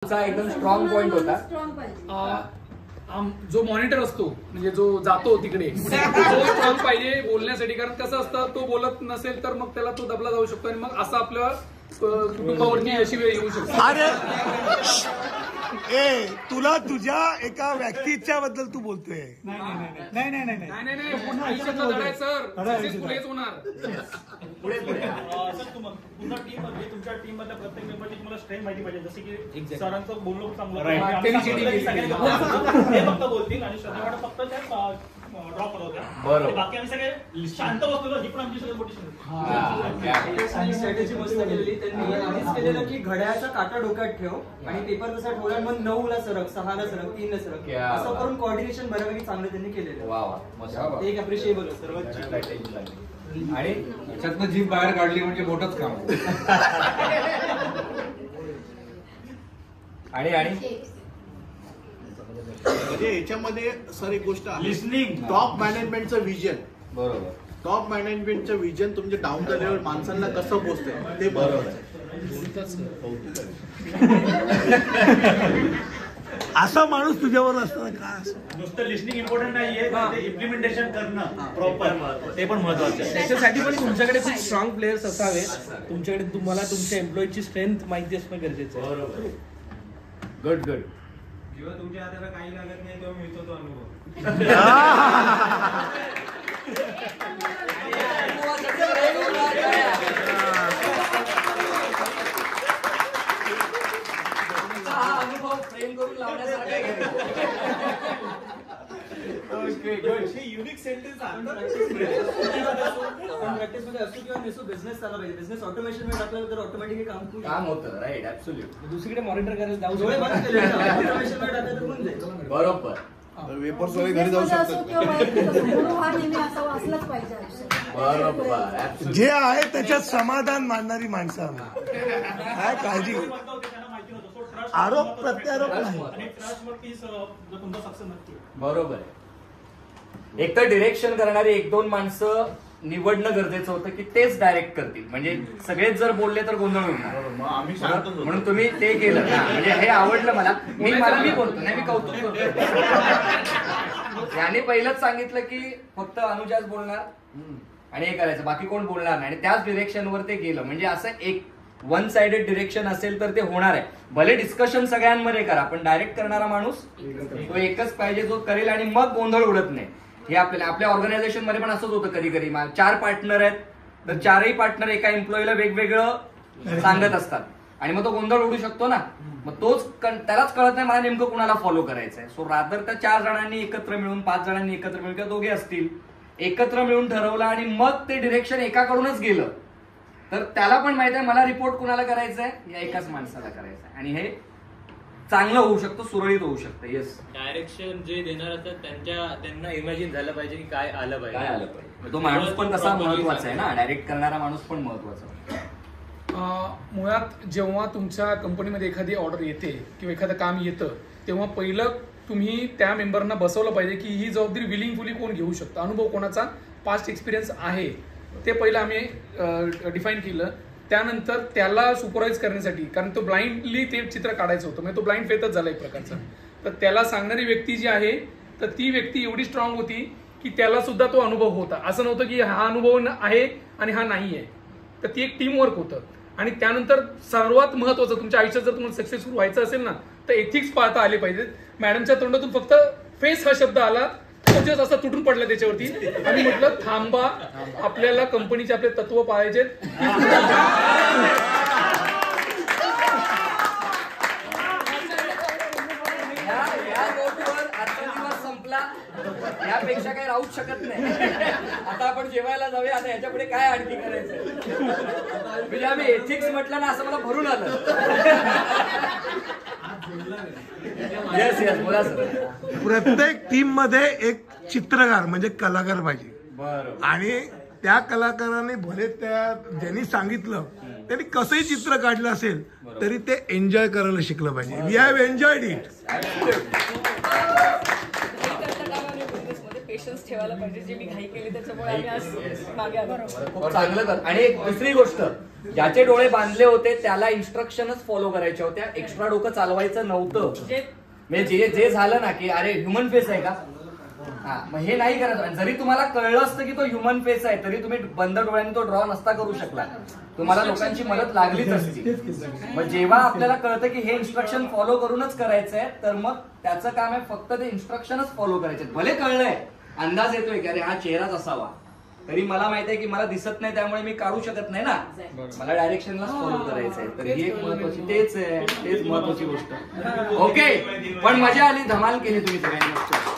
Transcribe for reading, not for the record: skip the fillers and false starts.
एकदम strong point होता. जो मॉनिटर असतो म्हणजे जो जातो तिकडे तो स्ट्रॉंग पाहिजे बोलण्यासाठी, कारण कसं असतं तो बोलत नसेल तर मग त्याला तो दबला जाऊ शकतो आणि मग असं आपल्या कुटुंबावरती अशी वेळ येऊ शकते. अरे तुला तुझ्या एका व्यक्तीच्या बद्दल तू बोलतोय. आयुष्याचा धडा आहे सर, पुढेच होणार. तुमच्या टीम मधल्या प्रत्येक मेंबरची तुम्हाला स्ट्रेंथ माहिती पाहिजे, जसे की सरांचं बोलणं चांगलं फक्त बोलतील आणि श्रद्धा फक्त त्या ड्रॉ करवत्या. बाकी आम्ही सगळे शांत बसलो. ही पण आमची सगळी मोठी स्ट्रॅटेजी मस्त केलेली त्यांनी. आधीच केलेलं की घड्याळाचा काटा डोक्यात ठेव आणि पेपर तसा ठेवला, मग 9ला सरक, 6ला सरक, 3ला सरक, असं करून कोऑर्डिनेशन बऱ्यापैकी चांगलं त्यांनी केलेलं. एक अप्रिशिएबल सर्वांची. आणि याच्यातनं जीभ बाहेर काढली म्हणजे मोठंच काम. आणि म्हणजे याच्यामध्ये सर एक गोष्ट लिसनिंग, टॉप मॅनेजमेंटचं विजन. बरोबर, टॉप मॅनेजमेंटचं विजन तुमच्या डाऊन द लेवल माणसांना कसं पोहोचतंय ते बरोबर आहे. असा माणूस तुझ्यावर असताना का नुसतं लिसनिंग इम्पॉर्टंट नाहीये, ते इम्प्लिमेंटेशन करणं प्रॉपर ते पण महत्वाचं आहे. त्याच्यासाठी पण तुमच्याकडे खूप स्ट्रॉंग प्लेयर्स असावे. तुमच्याकडे तुम्हाला तुमच्या एम्प्लॉईची स्ट्रेंथ माहिती असणं गरजेचं आहे. गुड. जेव्हा तुमच्या हाताला काही लागत नाही तेव्हा मिळतो तो अनुभव. युनिक सेंटेन्स प्रॅक्टिस मध्ये असतो किंवा नसतो, बिझनेस चालला पाहिजे. बिझनेस ऑटोमेशन मध्ये टाकलं तर ऑटोमॅटिकली काम होतं. Right, absolutely. दुसरीकडे मॉनिटर करायला जाऊ ऑटोमेशन मध्ये टाकलं तर होऊन जाईल. बरोबर. वेपर्स वगैरे घरी जाऊ शकतात. बरोबर. जे आहे त्याच्यात समाधान मानणारी माणसं काय काळजी. आरोप प्रत्यारोप नाही. बरोबर आहे. एक तर डिरेक्शन करणारी 1-2 माणसं निवडणं गरजेचं होतं की तेच डायरेक्ट करतील. म्हणजे सगळेच जर बोलले तर गोंधळ होणार. म्हणून तुम्ही ते केलं ना. म्हणजे हे आवडलं मला. मी बोलतो नाही, मी कौतुक करतो. याने पहिलंच सांगितलं की फक्त अनुजाच बोलणार आणि हे करायचं, बाकी कोण बोलणार नाही. आणि त्याच डिरेक्शनवर ते गेलं. म्हणजे असं एक वन साइडेड डिरेक्शन असेल तर ते होणार आहे. भले डिस्कशन सगळ्यांमध्ये करा, पण डायरेक्ट करणारा माणूस तो एकच पाहिजे जो करेल आणि मग गोंधळ उडत नाही. हे आपल्या ऑर्गनायझेशन मध्ये पण असंच होतं. कधी 4 पार्टनर आहेत तर 4ही पार्टनर एका एम्प्लॉईला वेगवेगळं सांगत असतात आणि मग तो गोंधळ उडू शकतो ना. मग त्यालाच कळत नाही मला नेमकं कुणाला फॉलो करायचंय. सो रादर त्या 4 जणांनी एकत्र मिळून, 5 जणांनी एकत्र मिळून किंवा दोघे असतील एकत्र मिळून ठरवलं आणि मग ते डिरेक्शन एकाकडूनच गेलं तर त्याला पण माहित आहे मला रिपोर्ट कुणाला करायचा आहे, या एकाच माणसाला करायचं आहे. आणि हे चांगलं होऊ शकतं, सुरळीत होऊ शकतं. येस, डायरेक्शन जे देणार असतात त्यांना इमॅजिन झालं पाहिजे की काय आलं पाहिजे. तो माणूस पण तसा महत्वाचा आहे ना. डायरेक्ट करणारा माणूस पण महत्वाचा. मुळात जेव्हा तुमच्या कंपनीमध्ये एखादी ऑर्डर येते किंवा एखादं काम येतं तेव्हा पहिलं तुम्ही त्या मेंबरना बसवलं पाहिजे की ही जबाबदारी विलिंगफुली कोण घेऊ शकतं. अनुभव कोणाचा, पास्ट एक्सपिरियन्स आहे ते पहिलं आम्ही डिफाईन केलं. त्यानंतर त्याला सुपरवाइज करण्यासाठी, कारण तो ब्लाइंडली ते चित्र काढायचं होतं, म्हणजे तो ब्लाइंड फेथच झाला एक प्रकारचा. तर त्याला सांगणारी व्यक्ती जी आहे तर ती व्यक्ती एवढी स्ट्रॉंग होती की त्याला सुद्धा तो अनुभव होता. असं नव्हतं की हा अनुभव आहे आणि हा नाही आहे. तर ती एक टीम वर्क होतं. आणि त्यानंतर सर्वात महत्वाचं तुमच्या आयुष्यात जर तुम्हाला सक्सेसफुल व्हायचं असेल ना तर एथिक्स पाळता आले पाहिजेत. मॅडमच्या तोंडातून फक्त फेस हा शब्द आला तो दिवस असा तुटून पडला त्याच्यावरती. आम्ही म्हटलं थांबा, आपल्याला कंपनीचे आपले तत्व पाळायचे. यापेक्षा काही राहूच शकत नाही. आता आपण जेवायला जाऊया. आता याच्यापुढे काय आणखी करायचं. म्हणजे आम्ही एथिक्स म्हटलं ना असं मला भरून आलं. येस बोला सर. प्रत्येक टीम मध्ये एक चित्रकार म्हणजे कलाकार पाहिजे. आणि त्या कलाकाराने भले ज्यांनी सांगितलं त्यांनी कसंही चित्र काढलं असेल तरी ते एन्जॉय करायला शिकलं पाहिजे. We have enjoyed it. Patience ठेवायला पाहिजे, जे मी घाई केली त्याच्यामुळे आम्ही आज मागे आलो. खूप चांगलं कर. आणि एक दुसरी गोष्ट, ज्याचे डोळे बांधले होते त्याला इन्स्ट्रक्शनच फॉलो करायच्या होत्या, एक्स्ट्रा डोकं चालवायचं नव्हतं. म्हणजे जे झालं ना की अरे ह्युमन फेस आहे का, हा मग हे नाही करायचं. जरी तुम्हाला कळलं असतं की तो ह्युमन फेस आहे तरी तुम्ही बंद डोळ्यांनी तो ड्रॉ नसता करू शकला, तुम्हाला लोकांची मदत लागलीच असती. मग जेव्हा आपल्याला कळतं की हे इन्स्ट्रक्शन फॉलो करूनच करायचंय तर मग त्याचं काम आहे फक्त ते इन्स्ट्रक्शनच फॉलो करायचे. भले कळलंय, अंदाज येतोय की अरे हा चेहराच असावा, तरी मला माहिती आहे की मला दिसत नाही त्यामुळे मी काढू शकत नाही ना, मला डायरेक्शनलाच फॉलो करायचंय. तर ही एक महत्वाची तेच महत्वाची गोष्ट. ओके, पण मजा आली, धमाल केली तुम्ही सगळ्यांनी.